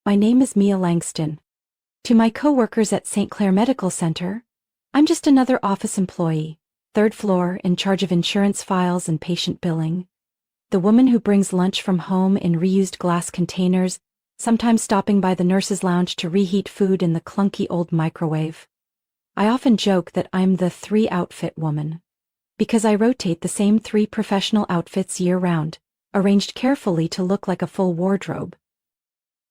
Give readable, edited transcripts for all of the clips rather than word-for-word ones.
My name is Mia Langston. To my co-workers at Clair Medical Center, I'm just another office employee, third floor, in charge of insurance files and patient billing. The woman who brings lunch from home in reused glass containers, sometimes stopping by the nurse's lounge to reheat food in the clunky old microwave. I often joke that I'm the three-outfit woman, because I rotate the same 3 professional outfits year-round, arranged carefully to look like a full wardrobe.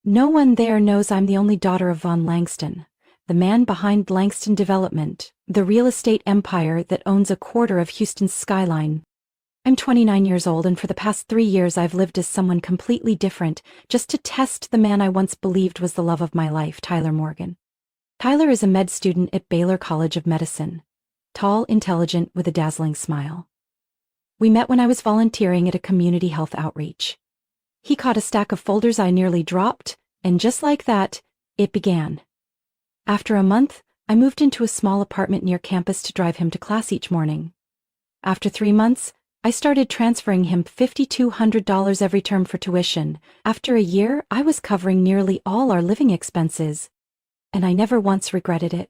No one there knows I'm the only daughter of Von Langston, the man behind Langston Development, the real estate empire that owns a quarter of Houston's skyline. I'm 29 years old, and for the past 3 years I've lived as someone completely different, just to test the man I once believed was the love of my life, Tyler Morgan. Tyler is a med student at Baylor College of Medicine. Tall, intelligent, with a dazzling smile. We met when I was volunteering at a community health outreach. He caught a stack of folders I nearly dropped, and just like that, it began. After a month, I moved into a small apartment near campus to drive him to class each morning. After 3 months, I started transferring him $5,200 every term for tuition. After a year, I was covering nearly all our living expenses. And I never once regretted it.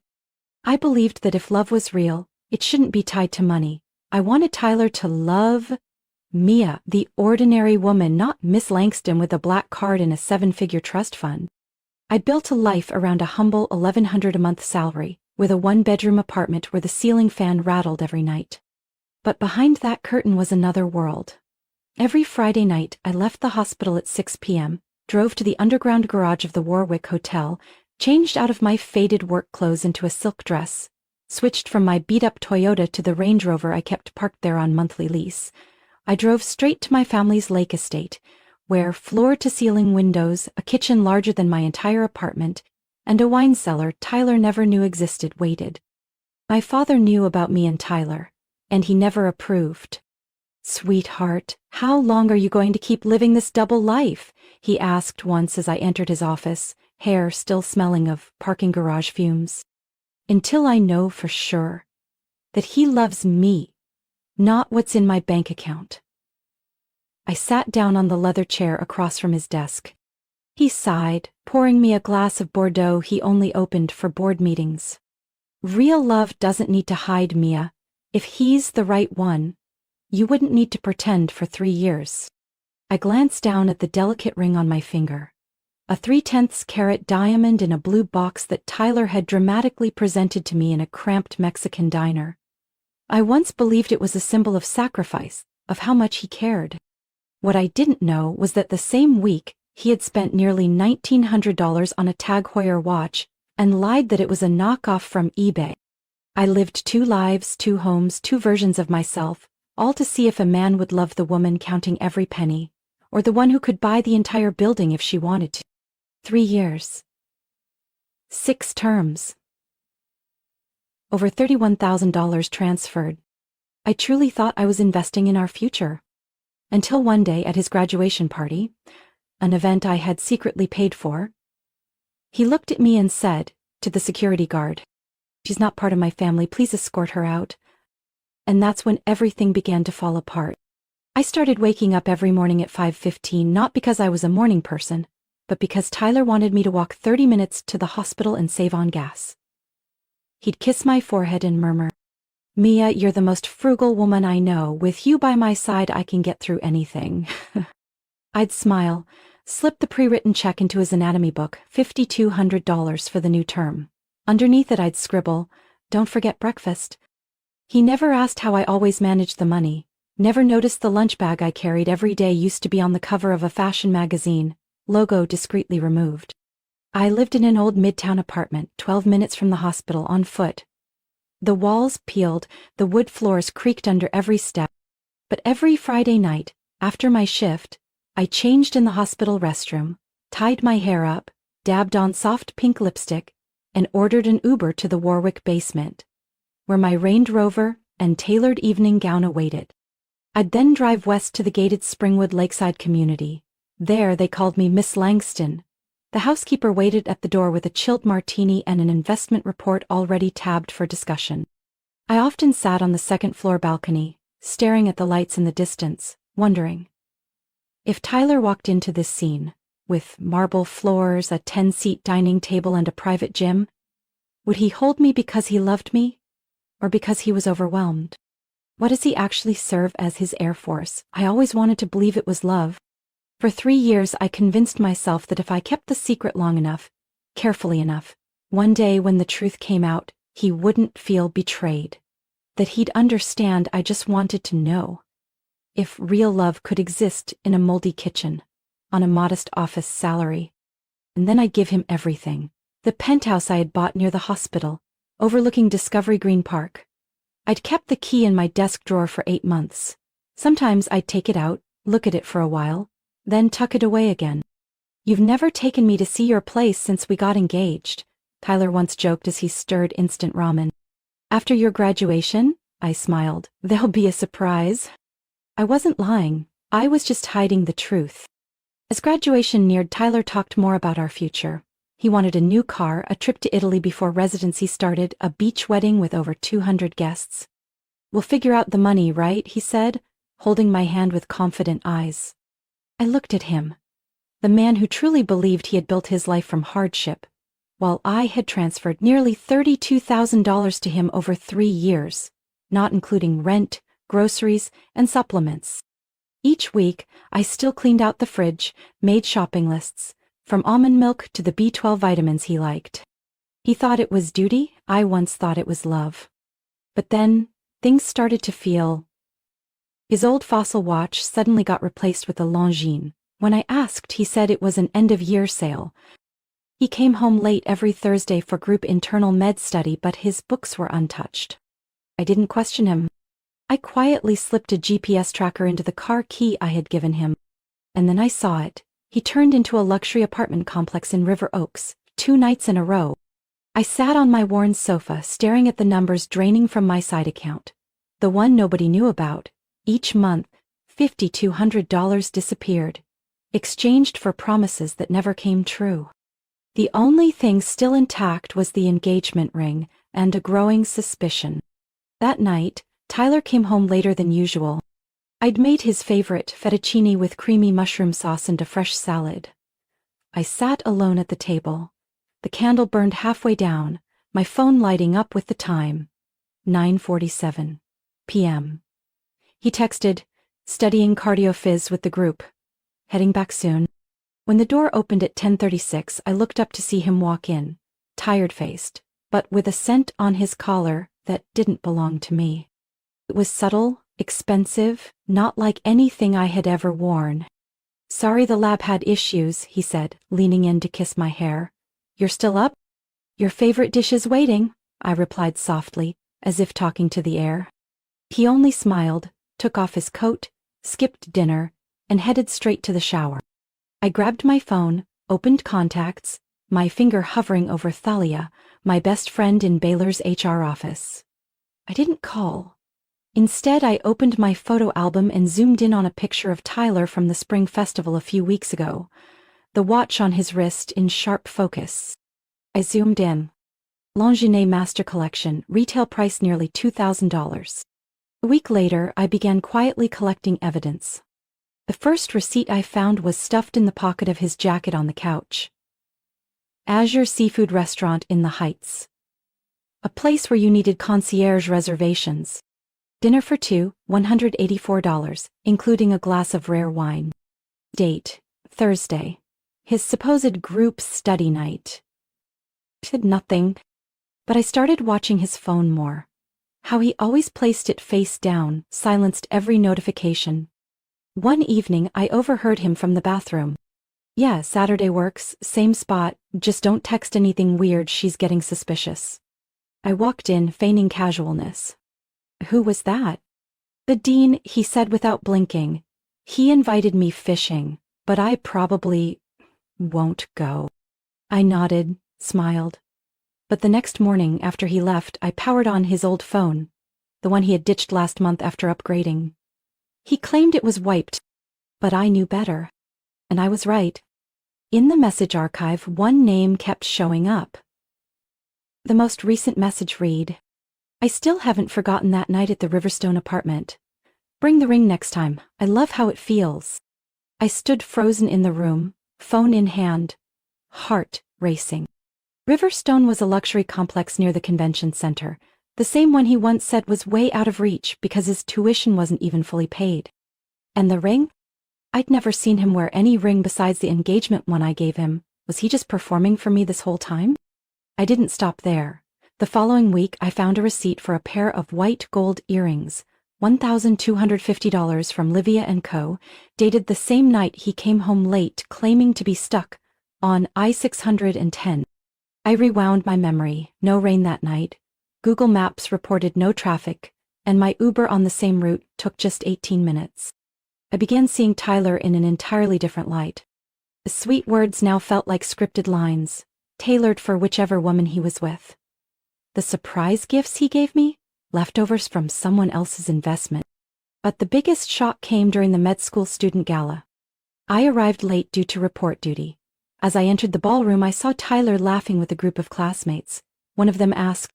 I believed that if love was real, it shouldn't be tied to money. I wanted Tyler to love Mia, the ordinary woman, not Miss Langston with a black card and a 7-figure trust fund. I built a life around a humble $1,100 a month salary, with a 1-bedroom apartment where the ceiling fan rattled every night. But behind that curtain was another world. Every Friday night, I left the hospital at 6 p.m., drove to the underground garage of the Warwick Hotel, changed out of my faded work clothes into a silk dress, switched from my beat-up Toyota to the Range Rover I kept parked there on monthly lease. I drove straight to my family's lake estate, where floor-to-ceiling windows, a kitchen larger than my entire apartment, and a wine cellar Tyler never knew existed waited. My father knew about me and Tyler, and he never approved. "Sweetheart, how long are you going to keep living this double life?" he asked once as I entered his office, hair still smelling of parking garage fumes. "Until I know for sure that he loves me, not what's in my bank account." I sat down on the leather chair across from his desk. He sighed, pouring me a glass of Bordeaux he only opened for board meetings. "Real love doesn't need to hide, Mia. If he's the right one, you wouldn't need to pretend for 3 years." I glanced down at the delicate ring on my finger, a 3/10 carat diamond in a blue box that Tyler had dramatically presented to me in a cramped Mexican diner. I once believed it was a symbol of sacrifice, of how much he cared. What I didn't know was that the same week, he had spent nearly $1,900 on a Tag Heuer watch and lied that it was a knockoff from eBay. I lived 2 lives, 2 homes, 2 versions of myself, all to see if a man would love the woman counting every penny, or the one who could buy the entire building if she wanted to. 3 years. 6 terms. Over $31,000 transferred. I truly thought I was investing in our future. Until one day at his graduation party, an event I had secretly paid for, he looked at me and said, to the security guard, "She's not part of my family, please escort her out." And that's when everything began to fall apart. I started waking up every morning at 5:15, not because I was a morning person, but because Tyler wanted me to walk 30 minutes to the hospital and save on gas. He'd kiss my forehead and murmur, "Mia, you're the most frugal woman I know. With you by my side, I can get through anything." I'd smile, slip the pre-written check into his anatomy book, $5,200 for the new term. Underneath it I'd scribble, "Don't forget breakfast." He never asked how I always managed the money, never noticed the lunch bag I carried every day used to be on the cover of a fashion magazine, logo discreetly removed. I lived in an old midtown apartment, 12 minutes from the hospital, on foot. The walls peeled, the wood floors creaked under every step. But every Friday night, after my shift, I changed in the hospital restroom, tied my hair up, dabbed on soft pink lipstick, and ordered an Uber to the Warwick basement, where my Range Rover and tailored evening gown awaited. I'd then drive west to the gated Springwood Lakeside community. There they called me Miss Langston. The housekeeper waited at the door with a chilled martini and an investment report already tabbed for discussion. I often sat on the second-floor balcony, staring at the lights in the distance, wondering, if Tyler walked into this scene, with marble floors, a 10-seat dining table, and a private gym? Would he hold me because he loved me, or because he was overwhelmed? What does he actually serve as his Air Force? I always wanted to believe it was love. For 3 years I convinced myself that if I kept the secret long enough, carefully enough, one day when the truth came out, he wouldn't feel betrayed. That he'd understand. I just wanted to know if real love could exist in a moldy kitchen, on a modest office salary. And then I'd give him everything. The penthouse I had bought near the hospital, overlooking Discovery Green Park. I'd kept the key in my desk drawer for 8 months. Sometimes I'd take it out, look at it for a while, then tuck it away again. "You've never taken me to see your place since we got engaged," Tyler once joked as he stirred instant ramen. "After your graduation?" I smiled. "There'll be a surprise." I wasn't lying. I was just hiding the truth. As graduation neared, Tyler talked more about our future. He wanted a new car, a trip to Italy before residency started, a beach wedding with over 200 guests. "We'll figure out the money, right?" he said, holding my hand with confident eyes. I looked at him, the man who truly believed he had built his life from hardship, while I had transferred nearly $32,000 to him over 3 years, not including rent, groceries, and supplements. Each week, I still cleaned out the fridge, made shopping lists, from almond milk to the B12 vitamins he liked. He thought it was duty. I once thought it was love. But then, things started to feel. His old Fossil watch suddenly got replaced with a Langston. When I asked, he said it was an end-of-year sale. He came home late every Thursday for group internal med study, but his books were untouched. I didn't question him. I quietly slipped a GPS tracker into the car key I had given him. And then I saw it. He turned into a luxury apartment complex in River Oaks, 2 nights in a row. I sat on my worn sofa, staring at the numbers draining from my side account. The one nobody knew about. Each month, $5,200 disappeared, exchanged for promises that never came true. The only thing still intact was the engagement ring and a growing suspicion. That night, Tyler came home later than usual. I'd made his favorite fettuccine with creamy mushroom sauce and a fresh salad. I sat alone at the table. The candle burned halfway down, my phone lighting up with the time. 9:47 p.m. He texted, "Studying cardio phys with the group. Heading back soon." When the door opened at 10:36, I looked up to see him walk in, tired-faced, but with a scent on his collar that didn't belong to me. It was subtle, expensive, not like anything I had ever worn. "Sorry, the lab had issues," he said, leaning in to kiss my hair. "You're still up?" "Your favorite dish is waiting," I replied softly, as if talking to the air. He only smiled, took off his coat, skipped dinner, and headed straight to the shower. I grabbed my phone, opened contacts, my finger hovering over Thalia, my best friend in Baylor's HR office. I didn't call. Instead, I opened my photo album and zoomed in on a picture of Tyler from the spring festival a few weeks ago, the watch on his wrist in sharp focus. I zoomed in. Longines Master Collection, retail price nearly $2,000. A week later, I began quietly collecting evidence. The first receipt I found was stuffed in the pocket of his jacket on the couch. Azure Seafood Restaurant in the Heights. A place where you needed concierge reservations. Dinner for 2, $184, including a glass of rare wine. Date, Thursday. His supposed group study night. Said nothing, but I started watching his phone more. How he always placed it face down, silenced every notification. One evening, I overheard him from the bathroom. "Yeah, Saturday works, same spot, just don't text anything weird, she's getting suspicious." I walked in, feigning casualness. "Who was that?" "The dean," he said without blinking. "He invited me fishing, but I probably won't go." I nodded, smiled. But the next morning, after he left, I powered on his old phone, the one he had ditched last month after upgrading. He claimed it was wiped, but I knew better. And I was right. In the message archive, one name kept showing up. The most recent message read, "I still haven't forgotten that night at the Riverstone apartment. Bring the ring next time. I love how it feels." I stood frozen in the room, phone in hand, heart racing. Riverstone was a luxury complex near the convention center, the same one he once said was way out of reach because his tuition wasn't even fully paid. And the ring? I'd never seen him wear any ring besides the engagement one I gave him. Was he just performing for me this whole time? I didn't stop there. The following week, I found a receipt for a pair of white gold earrings, $1,250 from Livia & Co., dated the same night he came home late claiming to be stuck on I-610. I rewound my memory. No rain that night. Google Maps reported no traffic, and my Uber on the same route took just 18 minutes. I began seeing Tyler in an entirely different light. The sweet words now felt like scripted lines, tailored for whichever woman he was with. The surprise gifts he gave me? Leftovers from someone else's investment. But the biggest shock came during the med school student gala. I arrived late due to report duty. As I entered the ballroom, I saw Tyler laughing with a group of classmates. One of them asked,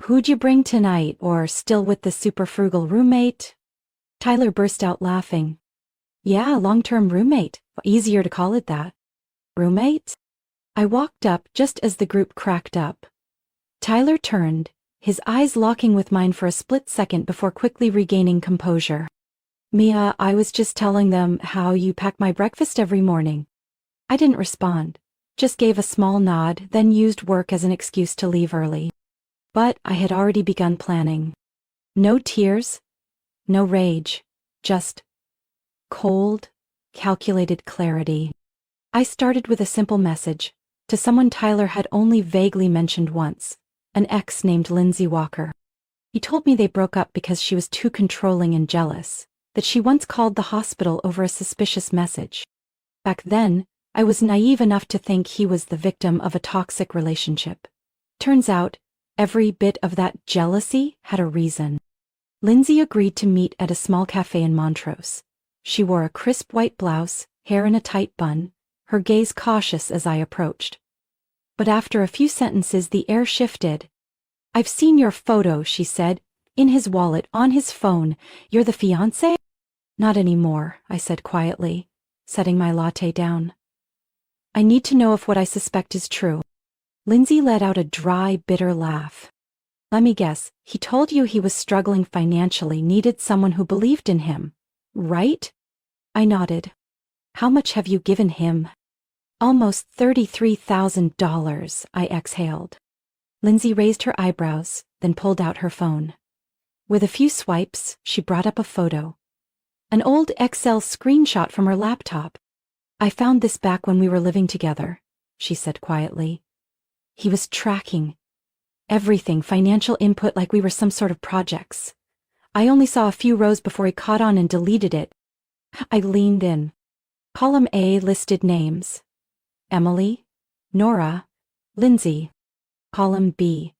"Who'd you bring tonight, or still with the super frugal roommate?" Tyler burst out laughing. "Yeah, long-term roommate. Easier to call it that." "Roommate?" I walked up just as the group cracked up. Tyler turned, his eyes locking with mine for a split second before quickly regaining composure. "Mia, I was just telling them how you pack my breakfast every morning." I didn't respond, just gave a small nod, then used work as an excuse to leave early. But I had already begun planning. No tears, no rage, just cold, calculated clarity. I started with a simple message, to someone Tyler had only vaguely mentioned once, an ex named Lindsay Walker. He told me they broke up because she was too controlling and jealous, that she once called the hospital over a suspicious message. Back then, I was naive enough to think he was the victim of a toxic relationship. Turns out, every bit of that jealousy had a reason. Lindsay agreed to meet at a small cafe in Montrose. She wore a crisp white blouse, hair in a tight bun, her gaze cautious as I approached. But after a few sentences the air shifted. "I've seen your photo," she said, "in his wallet, on his phone. You're the fiancé?" "Not anymore," I said quietly, setting my latte down. "I need to know if what I suspect is true." Lindsay let out a dry, bitter laugh. "Let me guess, he told you he was struggling financially, needed someone who believed in him, right?" I nodded. "How much have you given him?" "Almost $33,000, I exhaled. Lindsay raised her eyebrows, then pulled out her phone. With a few swipes, she brought up a photo. An old Excel screenshot from her laptop. "I found this back when we were living together," she said quietly. "He was tracking everything, financial input, like we were some sort of projects. I only saw a few rows before he caught on and deleted it." I leaned in. Column A listed names: Emily, Nora, Lindsay. Column B,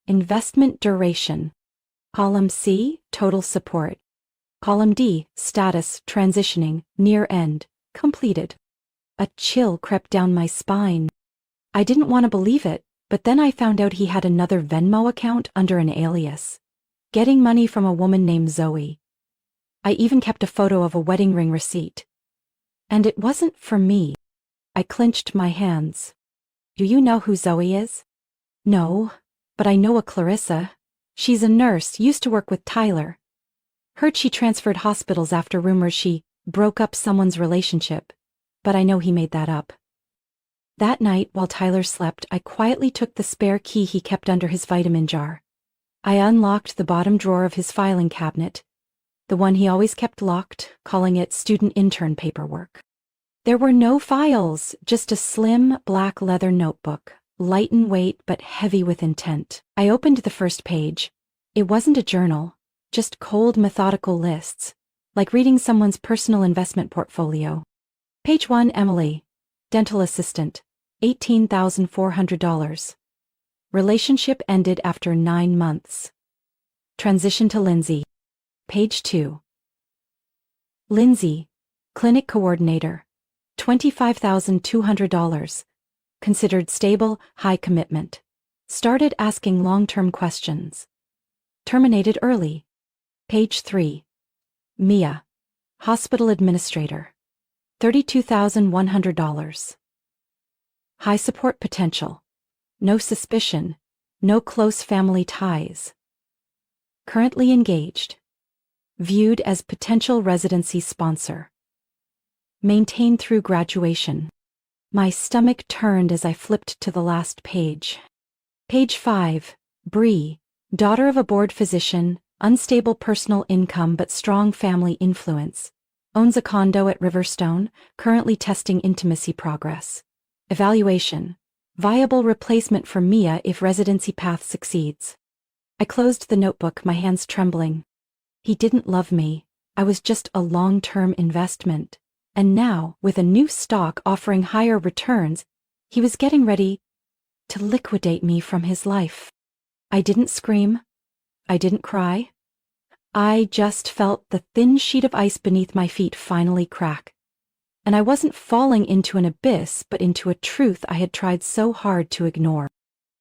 investment duration. Column C, total support. Column D, status, transitioning, near end, completed. A chill crept down my spine. I didn't want to believe it, but then I found out he had another Venmo account under an alias, getting money from a woman named Zoe. I even kept a photo of a wedding ring receipt. And it wasn't for me. I clenched my hands. "Do you know who Zoe is?" "No, but I know a Clarissa. She's a nurse, used to work with Tyler. Heard she transferred hospitals after rumors she broke up someone's relationship, but I know he made that up." That night, while Tyler slept, I quietly took the spare key he kept under his vitamin jar. I unlocked the bottom drawer of his filing cabinet, the one he always kept locked, calling it student intern paperwork. There were no files, just a slim, black leather notebook, light in weight but heavy with intent. I opened the first page. It wasn't a journal, just cold, methodical lists, like reading someone's personal investment portfolio. Page 1, Emily, dental assistant, $18,400. Relationship ended after 9 months. Transition to Lindsay. Page 2. Lindsay, clinic coordinator, $25,200. Considered stable, high commitment. Started asking long-term questions. Terminated early. Page 3. Mia, hospital administrator, $32,100. High support potential. No suspicion. No close family ties. Currently engaged. Viewed as potential residency sponsor. Maintained through graduation. My stomach turned as I flipped to the last page. Page 5. Bree, daughter of a board physician, unstable personal income but strong family influence. Owns a condo at Riverstone, currently testing intimacy progress. Evaluation. Viable replacement for Mia if residency path succeeds. I closed the notebook, my hands trembling. He didn't love me. I was just a long-term investment. And now, with a new stock offering higher returns, he was getting ready to liquidate me from his life. I didn't scream. I didn't cry. I just felt the thin sheet of ice beneath my feet finally crack. And I wasn't falling into an abyss but into a truth I had tried so hard to ignore.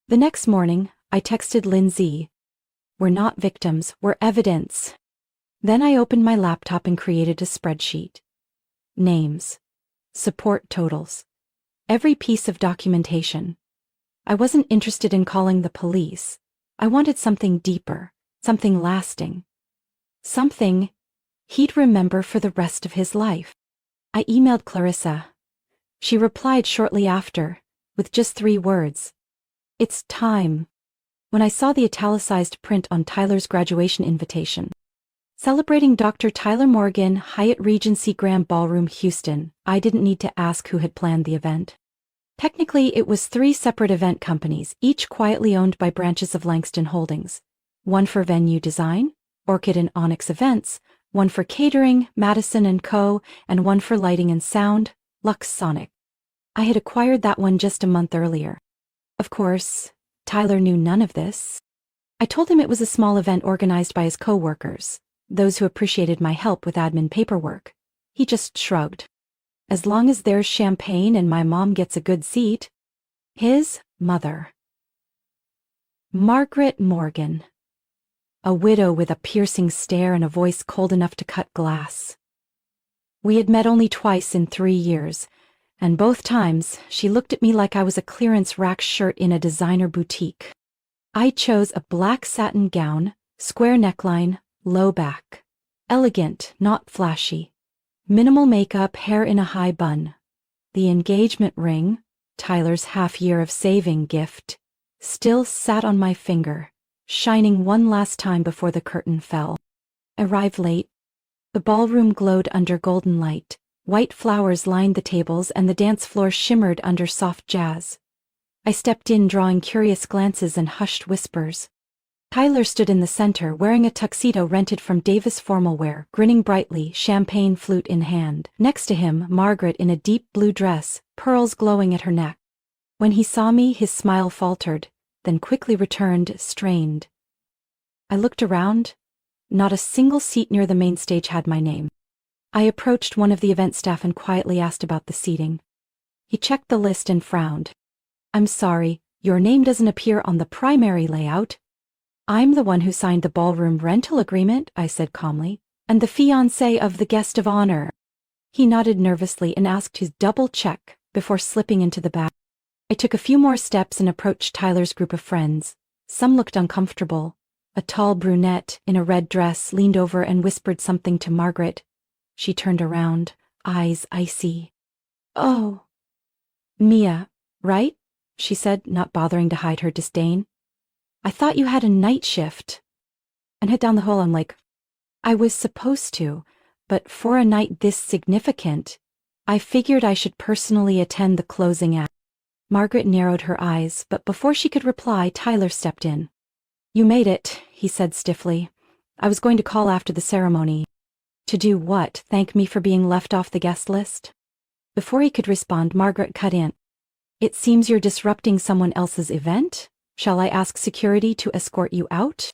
The next morning, I texted Lindsay. We're not victims, we're evidence. Then I opened my laptop and created a spreadsheet. Names. Support totals. Every piece of documentation. I wasn't interested in calling the police. I wanted something deeper, something lasting. Something he'd remember for the rest of his life. I emailed Clarissa. She replied shortly after, with just 3 words. It's time. When I saw the italicized print on Tyler's graduation invitation. Celebrating Dr. Tyler Morgan, Hyatt Regency Grand Ballroom, Houston, I didn't need to ask who had planned the event. Technically, it was 3 separate event companies, each quietly owned by branches of Langston Holdings. One for venue design, Orchid and Onyx Events, one for catering, Madison & Co., and one for lighting and sound, Lux Sonic. I had acquired that one just a month earlier. Of course, Tyler knew none of this. I told him it was a small event organized by his co-workers, those who appreciated my help with admin paperwork. He just shrugged. As long as there's champagne and my mom gets a good seat. His mother. Margaret Morgan. A widow with a piercing stare and a voice cold enough to cut glass. We had met only twice in 3 years, and both times she looked at me like I was a clearance rack shirt in a designer boutique. I chose a black satin gown, square neckline, low back. Elegant, not flashy. Minimal makeup, hair in a high bun. The engagement ring, Tyler's half-year of saving gift, still sat on my finger, shining one last time before the curtain fell. Arrived late. The ballroom glowed under golden light. White flowers lined the tables and the dance floor shimmered under soft jazz. I stepped in, drawing curious glances and hushed whispers. Tyler stood in the center, wearing a tuxedo rented from Davis Formal Wear, grinning brightly, champagne flute in hand. Next to him, Margaret in a deep blue dress, pearls glowing at her neck. When he saw me, his smile faltered, then quickly returned, strained. I looked around. Not a single seat near the main stage had my name. I approached one of the event staff and quietly asked about the seating. He checked the list and frowned. I'm sorry, your name doesn't appear on the primary layout. I'm the one who signed the ballroom rental agreement, I said calmly, and the fiancé of the guest of honor. He nodded nervously and asked to double check before slipping into the back. I took a few more steps and approached Tyler's group of friends. Some looked uncomfortable. A tall brunette in a red dress leaned over and whispered something to Margaret. She turned around, eyes icy. Oh. Mia, right? She said, not bothering to hide her disdain. I thought you had a night shift. And head down the hall, I'm like, I was supposed to, but for a night this significant, I figured I should personally attend the closing act. Margaret narrowed her eyes, but before she could reply, Tyler stepped in. You made it, he said stiffly. I was going to call after the ceremony. To do what? Thank me for being left off the guest list? Before he could respond, Margaret cut in. It seems you're disrupting someone else's event? Shall I ask security to escort you out?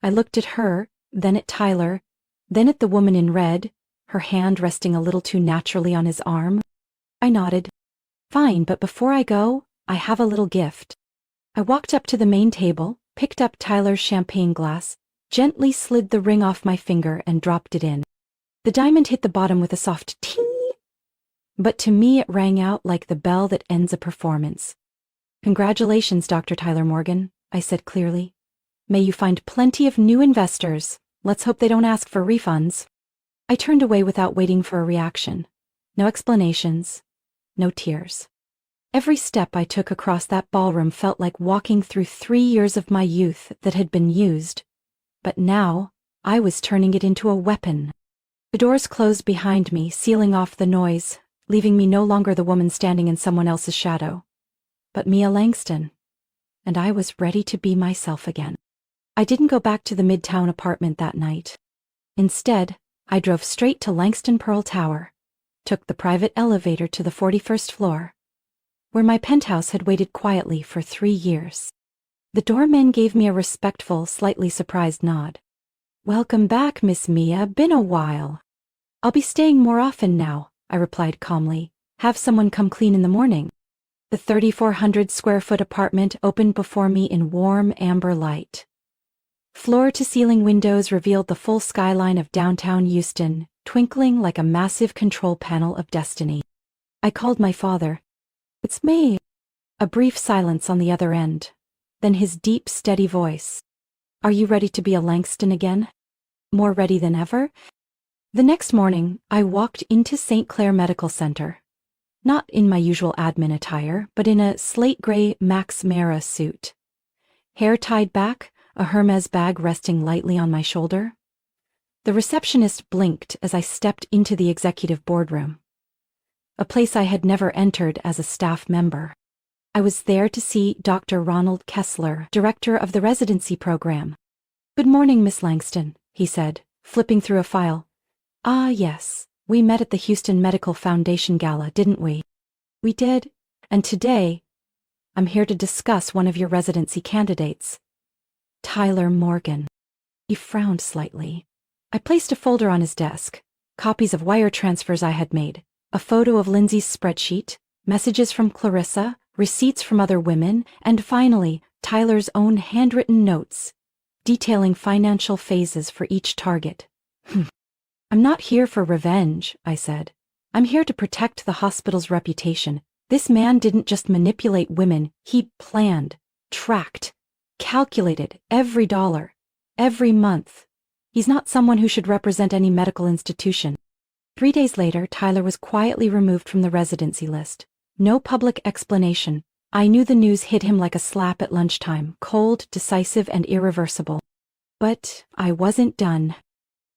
I looked at her, then at Tyler, then at the woman in red, her hand resting a little too naturally on his arm. I nodded. Fine, but before I go, I have a little gift. I walked up to the main table, picked up Tyler's champagne glass, gently slid the ring off my finger and dropped it in. The diamond hit the bottom with a soft ting. but to me it rang out like the bell that ends a performance. "Congratulations, Dr. Tyler Morgan," I said clearly. "May you find plenty of new investors. Let's hope they don't ask for refunds." I turned away without waiting for a reaction. No explanations, no tears. Every step I took across that ballroom felt like walking through 3 years of my youth that had been used. But now, I was turning it into a weapon. The doors closed behind me, sealing off the noise, leaving me no longer the woman standing in someone else's shadow, but Mia Langston. And I was ready to be myself again. I didn't go back to the Midtown apartment that night. Instead, I drove straight to Langston Pearl Tower, took the private elevator to the 41st floor, where my penthouse had waited quietly for 3 years. The doorman gave me a respectful, slightly surprised nod. "Welcome back, Miss Mia. Been a while." "I'll be staying more often now," I replied calmly. "Have someone come clean in the morning." The 3,400-square-foot apartment opened before me in warm amber light. Floor-to-ceiling windows revealed the full skyline of downtown Houston, twinkling like a massive control panel of destiny. I called my father. "It's me." A brief silence on the other end, then his deep, steady voice. "Are you ready to be a Langston again? More ready than ever?" The next morning, I walked into St. Clair Medical Center. Not in my usual admin attire, but in a slate-gray Max Mara suit. Hair tied back, a Hermes bag resting lightly on my shoulder. The receptionist blinked as I stepped into the executive boardroom, a place I had never entered as a staff member. I was there to see Dr. Ronald Kessler, director of the residency program. "Good morning, Miss Langston," he said, flipping through a file. "Ah, yes, we met at the Houston Medical Foundation Gala, didn't we?" "We did, and today, I'm here to discuss one of your residency candidates, Tyler Morgan." He frowned slightly. I placed a folder on his desk, copies of wire transfers I had made, a photo of Lindsay's spreadsheet, messages from Clarissa, receipts from other women, and finally, Tyler's own handwritten notes, detailing financial phases for each target. "I'm not here for revenge," I said. "I'm here to protect the hospital's reputation. This man didn't just manipulate women, he planned, tracked, calculated every dollar, every month. He's not someone who should represent any medical institution." 3 days later, Tyler was quietly removed from the residency list. No public explanation. I knew the news hit him like a slap at lunchtime, cold, decisive, and irreversible. But I wasn't done.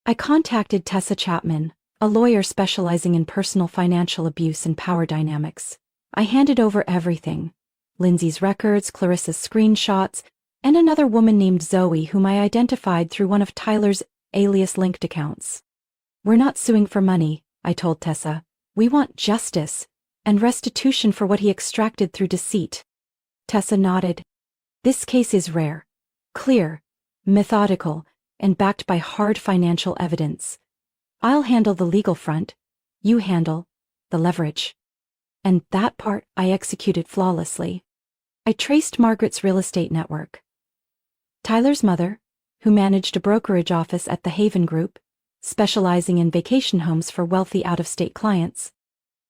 I contacted Tessa Chapman, a lawyer specializing in personal financial abuse and power dynamics. I handed over everything: Lindsay's records, Clarissa's screenshots, and another woman named Zoe whom I identified through one of Tyler's alias-linked accounts. "We're not suing for money," I told Tessa. "We want justice and restitution for what he extracted through deceit." Tessa nodded. "This case is rare, clear, methodical, and backed by hard financial evidence. I'll handle the legal front, you handle the leverage." And that part I executed flawlessly. I traced Margaret's real estate network. Tyler's mother, who managed a brokerage office at the Haven Group, specializing in vacation homes for wealthy out-of-state clients.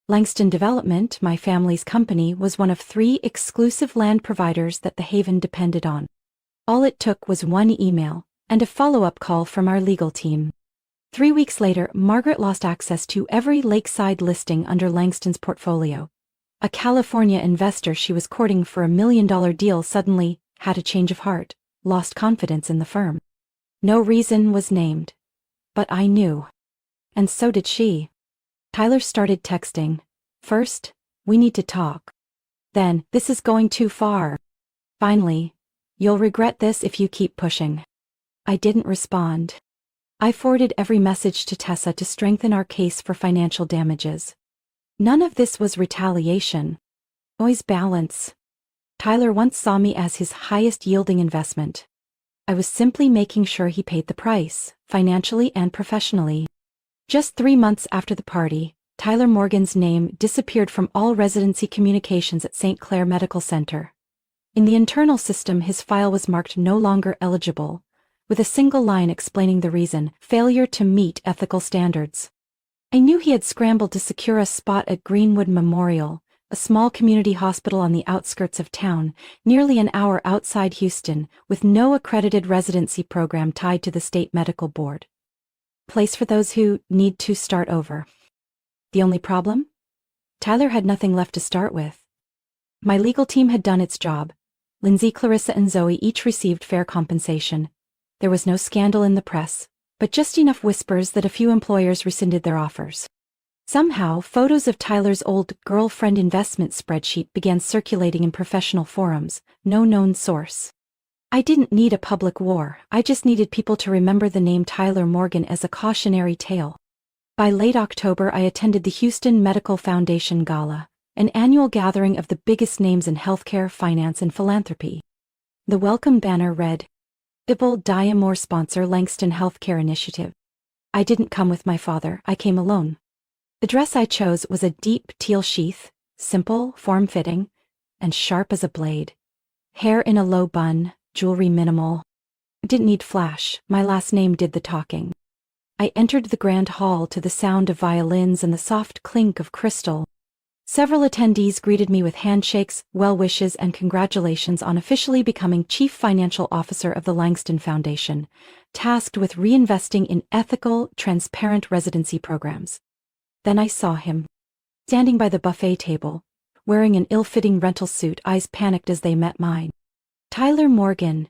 Langston Development, my family's company, was one of 3 exclusive land providers that the Haven depended on. All it took was one email and a follow-up call from our legal team. 3 weeks later, Margaret lost access to every lakeside listing under Langston's portfolio. A California investor she was courting for $1 million deal suddenly had a change of heart, lost confidence in the firm. No reason was named, but I knew. And so did she. Tyler started texting. First, "We need to talk." Then, "This is going too far." Finally, "You'll regret this if you keep pushing." I didn't respond. I forwarded every message to Tessa to strengthen our case for financial damages. None of this was retaliation. Always balance. Tyler once saw me as his highest-yielding investment. I was simply making sure he paid the price, financially and professionally. Just 3 months after the party, Tyler Morgan's name disappeared from all residency communications at St. Clair Medical Center. In the internal system, his file was marked no longer eligible, with a single line explaining the reason: failure to meet ethical standards. I knew he had scrambled to secure a spot at Greenwood Memorial, a small community hospital on the outskirts of town, nearly an hour outside Houston, with no accredited residency program tied to the state medical board. Place for those who need to start over. The only problem? Tyler had nothing left to start with. My legal team had done its job. Lindsay, Clarissa, and Zoe each received fair compensation. There was no scandal in the press, but just enough whispers that a few employers rescinded their offers. Somehow, photos of Tyler's old girlfriend investment spreadsheet began circulating in professional forums, no known source. I didn't need a public war, I just needed people to remember the name Tyler Morgan as a cautionary tale. By late October, I attended the Houston Medical Foundation Gala, an annual gathering of the biggest names in healthcare, finance, and philanthropy. The welcome banner read, "Ibel Diamore sponsor Langston Healthcare Initiative." I didn't come with my father, I came alone. The dress I chose was a deep teal sheath, simple, form-fitting, and sharp as a blade. Hair in a low bun, jewelry minimal. I didn't need flash, my last name did the talking. I entered the grand hall to the sound of violins and the soft clink of crystal. Several attendees greeted me with handshakes, well wishes, and congratulations on officially becoming Chief Financial Officer of the Langston Foundation, tasked with reinvesting in ethical, transparent residency programs. Then I saw him, standing by the buffet table, wearing an ill-fitting rental suit, eyes panicked as they met mine. Tyler Morgan.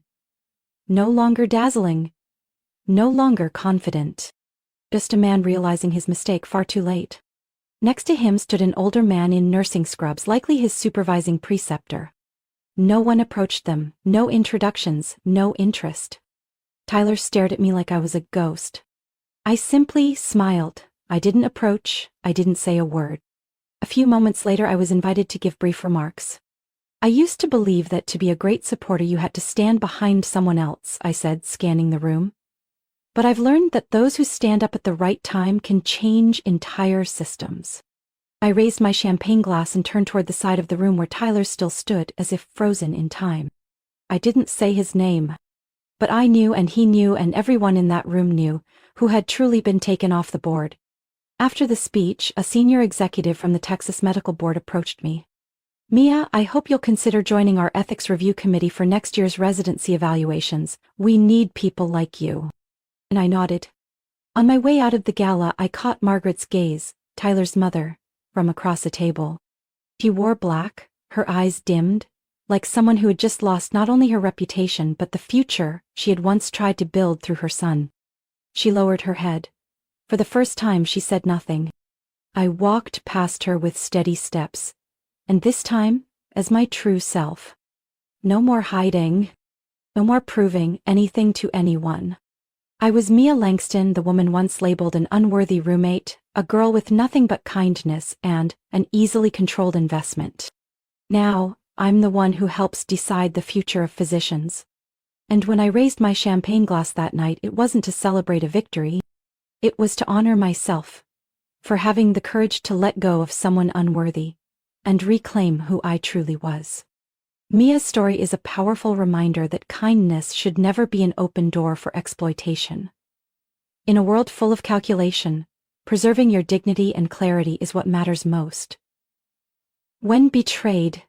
No longer dazzling. No longer confident. Just a man realizing his mistake far too late. Next to him stood an older man in nursing scrubs, likely his supervising preceptor. No one approached them, no introductions, no interest. Tyler stared at me like I was a ghost. I simply smiled. I didn't approach, I didn't say a word. A few moments later I was invited to give brief remarks. I used to believe that to be a great supporter you had to stand behind someone else, I said, scanning the room. But I've learned that those who stand up at the right time can change entire systems. I raised my champagne glass and turned toward the side of the room where Tyler still stood, as if frozen in time. I didn't say his name. But I knew, and he knew, and everyone in that room knew, who had truly been taken off the board. After the speech, a senior executive from the Texas Medical Board approached me. "Mia, I hope you'll consider joining our ethics review committee for next year's residency evaluations. We need people like you." And I nodded. On my way out of the gala, I caught Margaret's gaze, Tyler's mother, from across a table. She wore black, her eyes dimmed, like someone who had just lost not only her reputation but the future she had once tried to build through her son. She lowered her head. For the first time she said nothing. I walked past her with steady steps, and this time as my true self. No more hiding, no more proving anything to anyone. I was Mia Langston, the woman once labeled an unworthy roommate, a girl with nothing but kindness and an easily controlled investment. Now, I'm the one who helps decide the future of physicians. And when I raised my champagne glass that night, it wasn't to celebrate a victory. It was to honor myself for having the courage to let go of someone unworthy and reclaim who I truly was. Mia's story is a powerful reminder that kindness should never be an open door for exploitation. In a world full of calculation, preserving your dignity and clarity is what matters most. When betrayed,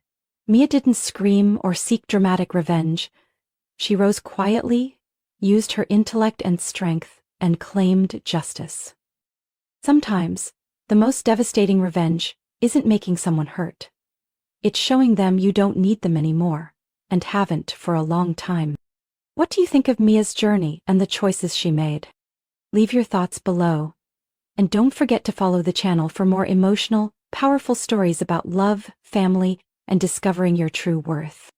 Mia didn't scream or seek dramatic revenge. She rose quietly, used her intellect and strength, and claimed justice. Sometimes, the most devastating revenge isn't making someone hurt. It's showing them you don't need them anymore, and haven't for a long time. What do you think of Mia's journey and the choices she made? Leave your thoughts below. And don't forget to follow the channel for more emotional, powerful stories about love, family, and discovering your true worth.